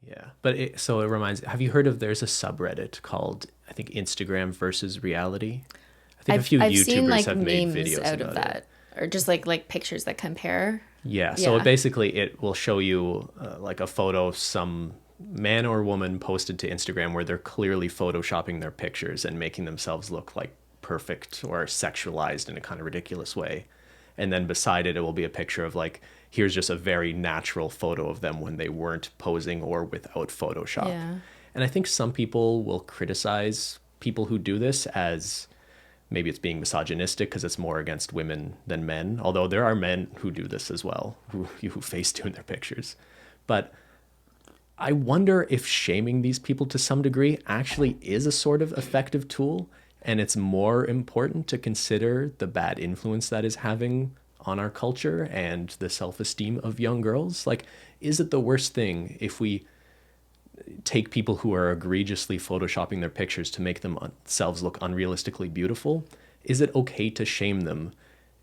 Yeah. But so it reminds, have you heard of, there's a subreddit called, I think, Instagram versus reality? I think a few I've seen YouTubers like have made memes videos out of about it. that, or just like pictures that compare. Yeah. So Yeah. basically, it will show you like a photo of some man or woman posted to Instagram where they're clearly photoshopping their pictures and making themselves look like perfect or sexualized in a kind of ridiculous way. And then beside it, it will be a picture of like, here's just a very natural photo of them when they weren't posing or without Photoshop. Yeah. And I think some people will criticize people who do this as maybe it's being misogynistic because it's more against women than men. Although there are men who do this as well, who Facetune their pictures. But I wonder if shaming these people to some degree actually is a sort of effective tool, and it's more important to consider the bad influence that is having on our culture and the self-esteem of young girls. Like, is it the worst thing if we take people who are egregiously photoshopping their pictures to make themselves look unrealistically beautiful? Is it okay to shame them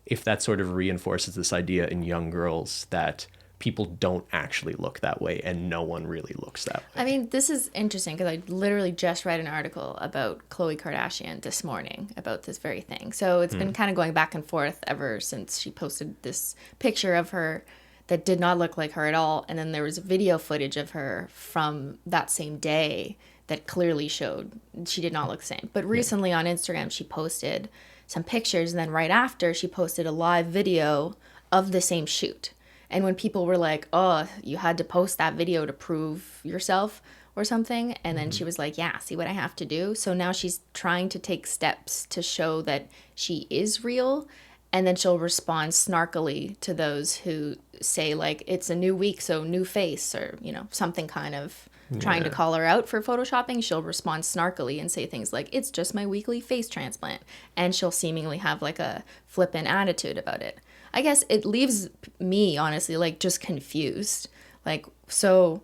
if that sort of reinforces this idea in young girls that people don't actually look that way and no one really looks that I way? mean, this is interesting because I literally just read an article about Khloe Kardashian this morning about this very thing. So it's been kind of going back and forth ever since she posted this picture of her that did not look like her at all. And then there was video footage of her from that same day that clearly showed she did not look the same. But recently on Instagram, she posted some pictures. And then right after, she posted a live video of the same shoot. And when people were like, oh, you had to post that video to prove yourself or something. And then she was like, yeah, see what I have to do. So now she's trying to take steps to show that she is real. And then she'll respond snarkily to those who say, like, it's a new week, so new face, or, you know, something kind of trying to call her out for photoshopping. She'll respond snarkily and say things like, it's just my weekly face transplant. And she'll seemingly have like a flippant attitude about it. I guess it leaves me, honestly, like just confused. Like, so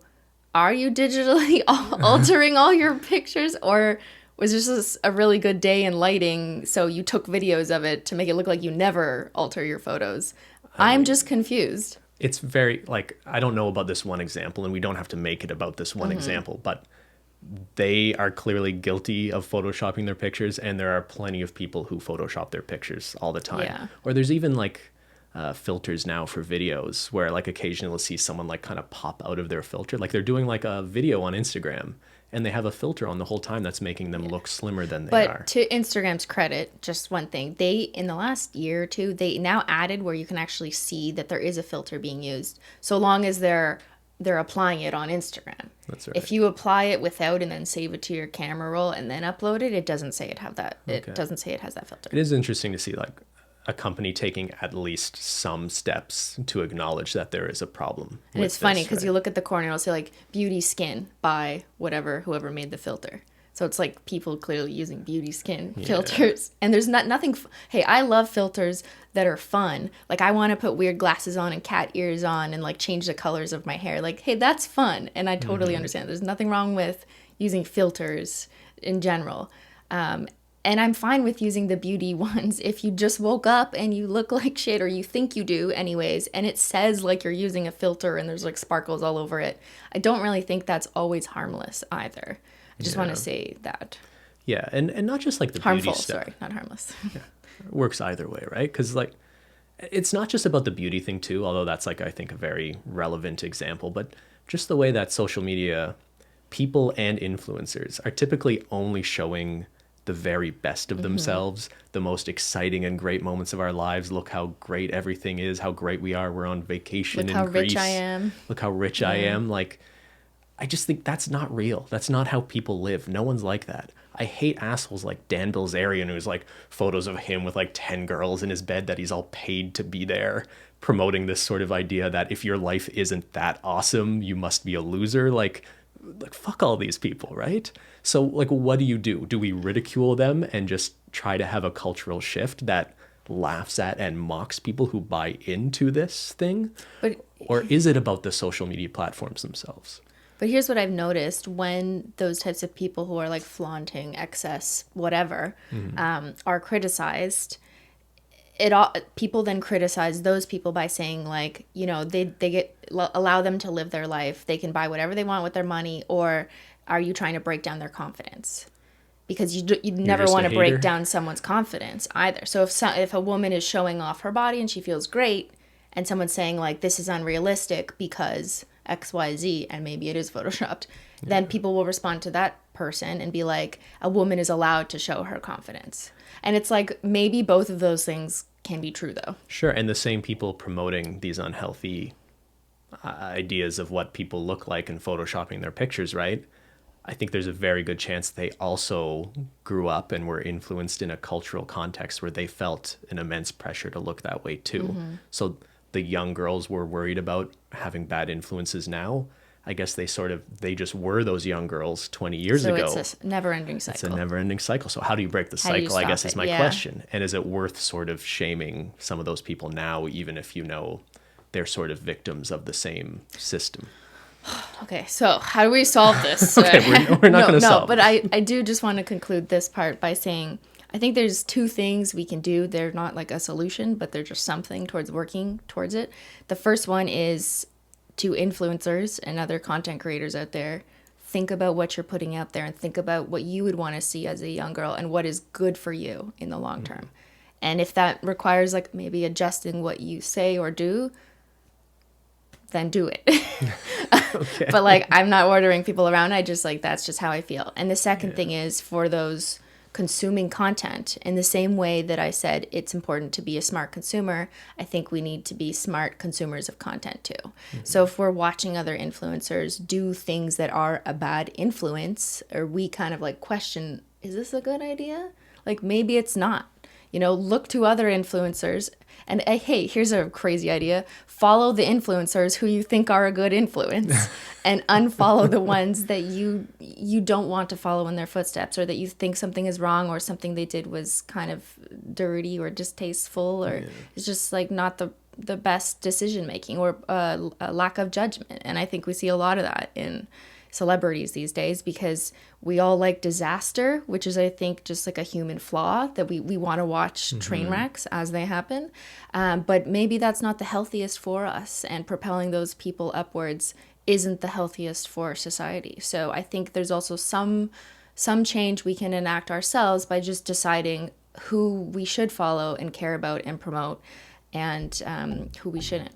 are you digitally altering all your pictures, or was this just a really good day in lighting, so you took videos of it to make it look like you never alter your photos? I'm just confused. It's very, like, I don't know about this one example, and we don't have to make it about this one example, but they are clearly guilty of photoshopping their pictures, and there are plenty of people who Photoshop their pictures all the time. Yeah. Or there's even like filters now for videos where like occasionally you'll see someone like kind of pop out of their filter. Like they're doing like a video on Instagram and they have a filter on the whole time that's making them look slimmer than they are. But to Instagram's credit, just one thing, they, in the last year or two, they now added where you can actually see that there is a filter being used, so long as they're applying it on Instagram. That's right. If you apply it without and then save it to your camera roll and then upload it, it doesn't say it have that. It doesn't say it has that filter. It is interesting to see like a company taking at least some steps to acknowledge that there is a problem. And it's funny because you look at the corner, it'll say like beauty skin by whoever made the filter. So it's like people clearly using beauty skin filters. And there's nothing. Hey, I love filters that are fun. Like I want to put weird glasses on and cat ears on and like change the colors of my hair. Like, hey, that's fun. And I totally understand. There's nothing wrong with using filters in general. And I'm fine with using the beauty ones if you just woke up and you look like shit, or you think you do anyways, and it says like you're using a filter and there's like sparkles all over it. I don't really think that's always harmless either. I just want to say that. Yeah, and not just like the Harmful, beauty stuff. sorry, not harmless. It works either way, right? Because like it's not just about the beauty thing too, although that's like I think a very relevant example, but just the way that social media people and influencers are typically only showing the very best of themselves, the most exciting and great moments of our lives. Look how great everything is, how great we are. We're on vacation Look in how Greece. rich I am. Look how rich I am. Like, I just think that's not real. That's not how people live. No one's like that. I hate assholes like Dan Bilzerian, who's like photos of him with like 10 girls in his bed that he's all paid to be there, promoting this sort of idea that if your life isn't that awesome, you must be a loser. Like fuck all these people, right? So like, what do? Do we ridicule them and just try to have a cultural shift that laughs at and mocks people who buy into this thing? Or is it about the social media platforms themselves? But here's what I've noticed: when those types of people who are like flaunting excess whatever are criticized, people then criticize those people by saying like, you know, they get allow them to live their life. They can buy whatever they want with their money, or are you trying to break down their confidence? Because you never just a want to break hater? down someone's confidence either. So if a woman is showing off her body and she feels great, and someone's saying like this is unrealistic because XYZ, and maybe it is photoshopped, then people will respond to that person and be like, a woman is allowed to show her confidence. And it's like, maybe both of those things can be true though. Sure. And the same people promoting these unhealthy ideas of what people look like and photoshopping their pictures, right? I think there's a very good chance they also grew up and were influenced in a cultural context where they felt an immense pressure to look that way too. So the young girls were worried about having bad influences now. I guess they just were those young girls 20 years ago. So it's a never-ending cycle. It's a never-ending cycle. So how do you break the How do you cycle, I guess, stop is it? my Yeah. question. And is it worth sort of shaming some of those people now, even if you know they're sort of victims of the same system? Okay, so how do we solve this? Okay, we're not going to solve but this. I do just want to conclude this part by saying I think there's two things we can do. They're not like a solution, but they're just something towards working towards it. The first one is to influencers and other content creators out there, think about what you're putting out there and think about what you would want to see as a young girl and what is good for you in the long term. And if that requires like maybe adjusting what you say or do, then do it. Okay. But like, I'm not ordering people around. I just like, that's just how I feel. And the second thing is for those consuming content, in the same way that I said it's important to be a smart consumer, I think we need to be smart consumers of content too. So if we're watching other influencers do things that are a bad influence, or we kind of like question, is this a good idea? Like maybe it's not. You know, look to other influencers and hey, here's a crazy idea. Follow the influencers who you think are a good influence and unfollow the ones that you don't want to follow in their footsteps, or that you think something is wrong or something they did was kind of dirty or distasteful, or it's just like not the best decision making, or a lack of judgment. And I think we see a lot of that in celebrities these days, because we all like disaster, which is I think just like a human flaw, that we want to watch train wrecks as they happen, but maybe that's not the healthiest for us, and propelling those people upwards isn't the healthiest for society. So I think there's also some change we can enact ourselves by just deciding who we should follow and care about and promote, and who we shouldn't.